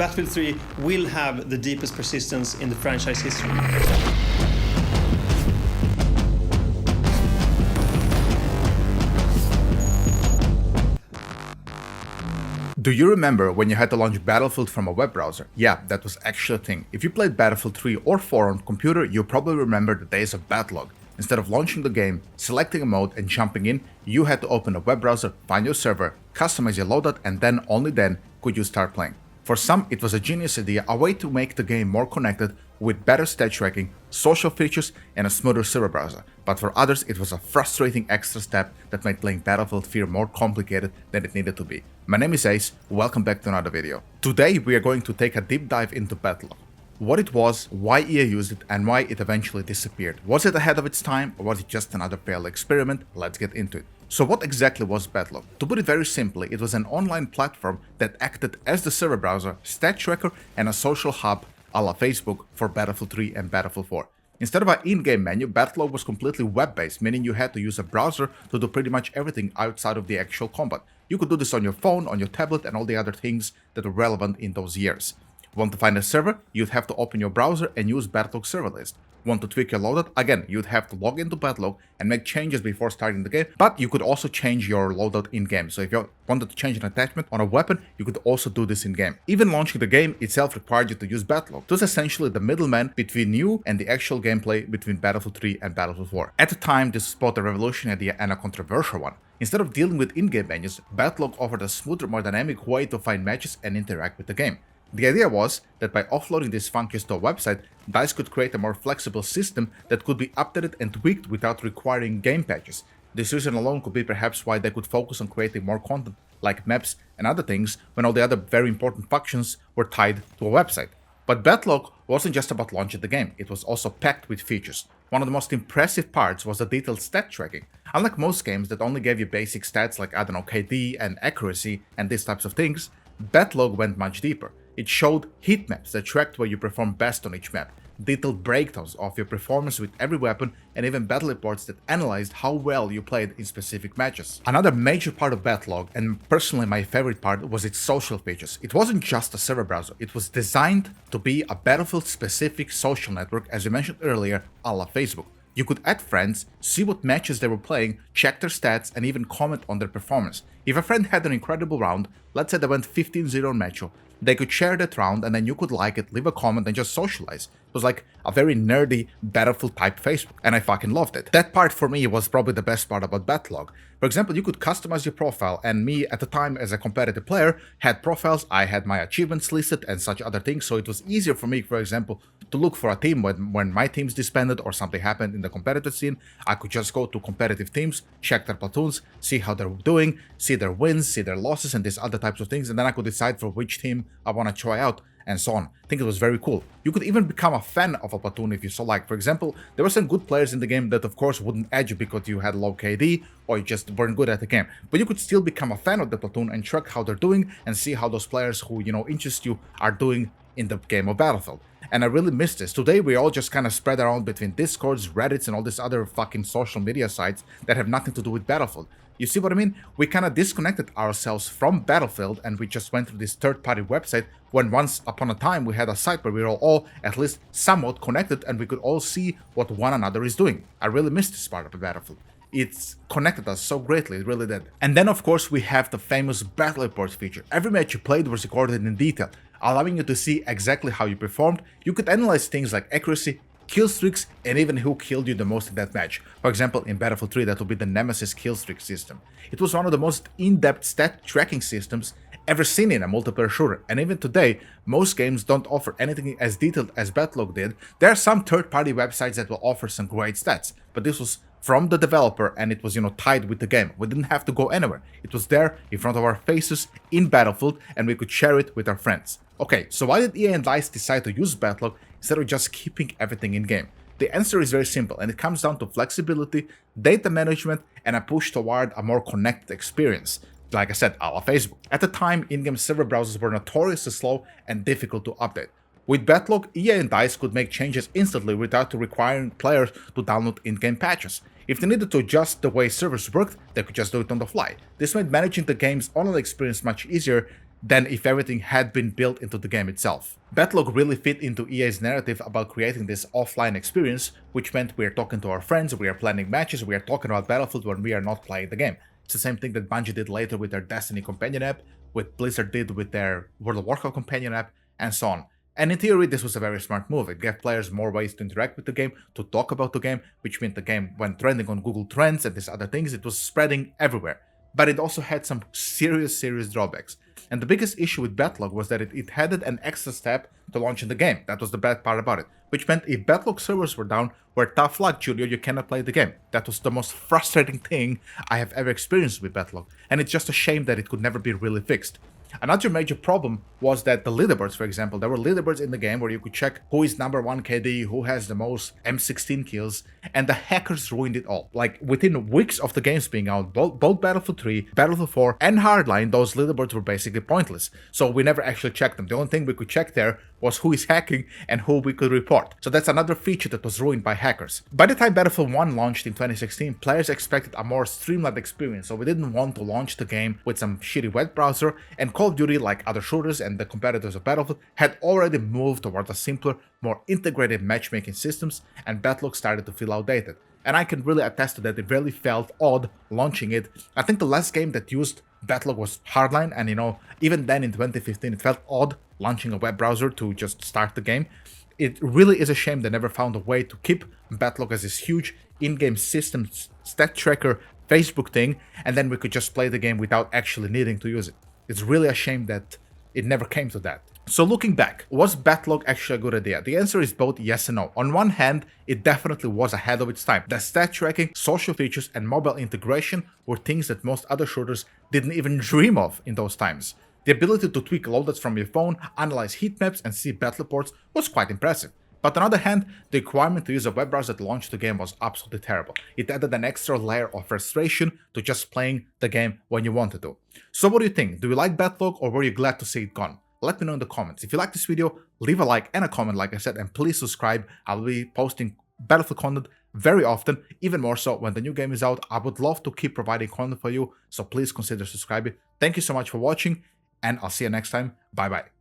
Battlefield 3 will have the deepest persistence in the franchise history. Do you remember when you had to launch Battlefield from a web browser? Yeah, that was actually a thing. If you played Battlefield 3 or 4 on computer, you probably remember the days of Battlelog. Instead of launching the game, selecting a mode and jumping in, you had to open a web browser, find your server, customize your loadout, and then only then could you start playing. For some, it was a genius idea, a way to make the game more connected with better stat tracking, social features, and a smoother server browser. But for others, it was a frustrating extra step that made playing Battlefield feel more complicated than it needed to be. My name is Ace, welcome back to another video. Today we are going to take a deep dive into Battlelog. What it was, why EA used it, and why it eventually disappeared. Was it ahead of its time, or was it just another failed experiment? Let's get into it. So what exactly was Battlelog? To put it very simply, it was an online platform that acted as the server browser, stat tracker, and a social hub a la Facebook for Battlefield 3 and Battlefield 4. Instead of an in-game menu, Battlelog was completely web-based, meaning you had to use a browser to do pretty much everything outside of the actual combat. You could do this on your phone, on your tablet, and all the other things that were relevant in those years. Want to find a server? You'd have to open your browser and use Battlelog server list. Want to tweak your loadout? Again, you'd have to log into Battlelog and make changes before starting the game, but you could also change your loadout in-game. So if you wanted to change an attachment on a weapon, you could also do this in-game. Even launching the game itself required you to use Battlelog. It was essentially the middleman between you and the actual gameplay between Battlefield 3 and Battlefield 4. At the time, this was both a revolutionary idea and a controversial one. Instead of dealing with in-game menus, Battlelog offered a smoother, more dynamic way to find matches and interact with the game. The idea was that by offloading these functions to a website, DICE could create a more flexible system that could be updated and tweaked without requiring game patches. This reason alone could be perhaps why they could focus on creating more content like maps and other things when all the other very important functions were tied to a website. But Battlelog wasn't just about launching the game, it was also packed with features. One of the most impressive parts was the detailed stat tracking. Unlike most games that only gave you basic stats like, KD and accuracy and these types of things, Battlelog went much deeper. It showed heat maps that tracked where you performed best on each map, detailed breakdowns of your performance with every weapon, and even battle reports that analyzed how well you played in specific matches. Another major part of Battlelog, and personally my favorite part, was its social features. It wasn't just a server browser, it was designed to be a Battlefield-specific social network, as we mentioned earlier, a la Facebook. You could add friends, see what matches they were playing, check their stats, and even comment on their performance. If a friend had an incredible round, let's say they went 15-0 on Matcho, they could share that round and then you could like it, leave a comment, and just socialize. It was like a very nerdy Battlefield type Facebook, and I fucking loved it. That part for me was probably the best part about Battlelog. For example, you could customize your profile, and me at the time as a competitive player had profiles, I had my achievements listed and such other things, so it was easier for me, for example, to look for a team when my team's disbanded or something happened in the competitive scene. I could just go to competitive teams, check their platoons, see how they're doing, see their wins, see their losses, and these other types of things, and then I could decide for which team I want to try out, and so on. I think it was very cool. You could even become a fan of a platoon if you so like. For example, there were some good players in the game that of course wouldn't add you because you had low KD or you just weren't good at the game. But you could still become a fan of the platoon and track how they're doing and see how those players who, interest you are doing in the game of Battlefield. And I really miss this. Today we all just kind of spread around between Discords, Reddits, and all these other fucking social media sites that have nothing to do with Battlefield. You see what I mean? We kind of disconnected ourselves from Battlefield and we just went through this third-party website when once upon a time we had a site where we were all at least somewhat connected and we could all see what one another is doing. I really miss this part of the Battlefield. It's connected us so greatly, it really did. And then of course we have the famous battle reports feature. Every match you played was recorded in detail, allowing you to see exactly how you performed. You could analyze things like accuracy, kill streaks, and even who killed you the most in that match. For example, in Battlefield 3 that would be the Nemesis kill streak system. It was one of the most in-depth stat tracking systems ever seen in a multiplayer shooter, and even today, most games don't offer anything as detailed as Battlelog did. There are some third-party websites that will offer some great stats, but this was from the developer and it was, tied with the game. We didn't have to go anywhere. It was there in front of our faces in Battlefield and we could share it with our friends. Okay, so why did EA and DICE decide to use Battlelog instead of just keeping everything in-game? The answer is very simple, and it comes down to flexibility, data management, and a push toward a more connected experience. Like I said, a la Facebook. At the time, in-game server browsers were notoriously slow and difficult to update. With Battlelog, EA and DICE could make changes instantly without requiring players to download in-game patches. If they needed to adjust the way servers worked, they could just do it on the fly. This made managing the game's online experience much easier than if everything had been built into the game itself. Battlelog really fit into EA's narrative about creating this offline experience, which meant we are talking to our friends, we are planning matches, we are talking about Battlefield when we are not playing the game. It's the same thing that Bungie did later with their Destiny companion app, what Blizzard did with their World of Warcraft companion app, and so on. And in theory, this was a very smart move. It gave players more ways to interact with the game, to talk about the game, which meant the game went trending on Google Trends and these other things. It was spreading everywhere. But it also had some serious drawbacks. And the biggest issue with Battlelog was that it added an extra step to launching the game. That was the bad part about it. Which meant if Battlelog servers were down, well, tough luck, Julio, you cannot play the game. That was the most frustrating thing I have ever experienced with Battlelog. And it's just a shame that it could never be really fixed. Another major problem was that the leaderboards, for example, there were leaderboards in the game where you could check who is number 1 KD, who has the most M16 kills, and the hackers ruined it all. Like, within weeks of the games being out, both Battlefield 3, Battlefield 4, and Hardline, those leaderboards were basically pointless. So we never actually checked them. The only thing we could check there was who is hacking and who we could report. So that's another feature that was ruined by hackers. By the time Battlefield 1 launched in 2016, players expected a more streamlined experience, so we didn't want to launch the game with some shitty web browser, and Call of Duty, like other shooters and the competitors of Battlefield, had already moved towards a simpler, more integrated matchmaking systems, and Battlelog started to feel outdated. And I can really attest to that. It really felt odd launching it. I think the last game that used Battlelog was Hardline, and even then in 2015 it felt odd launching a web browser to just start the game. It really is a shame they never found a way to keep Battlelog as this huge in-game system stat tracker Facebook thing, and then we could just play the game without actually needing to use it. It's really a shame that it never came to that. So looking back, was Battlelog actually a good idea? The answer is both yes and no. On one hand, it definitely was ahead of its time. The stat tracking, social features, and mobile integration were things that most other shooters didn't even dream of in those times. The ability to tweak loadouts from your phone, analyze heat maps, and see battle reports was quite impressive. But on the other hand, the requirement to use a web browser to launch the game was absolutely terrible. It added an extra layer of frustration to just playing the game when you wanted to. So what do you think? Do you like Battlelog, or were you glad to see it gone? Let me know in the comments. If you like this video, leave a like and a comment like I said, and please subscribe. I'll be posting Battlefield content very often, even more so when the new game is out. I would love to keep providing content for you, so please consider subscribing. Thank you so much for watching, and I'll see you next time. Bye bye.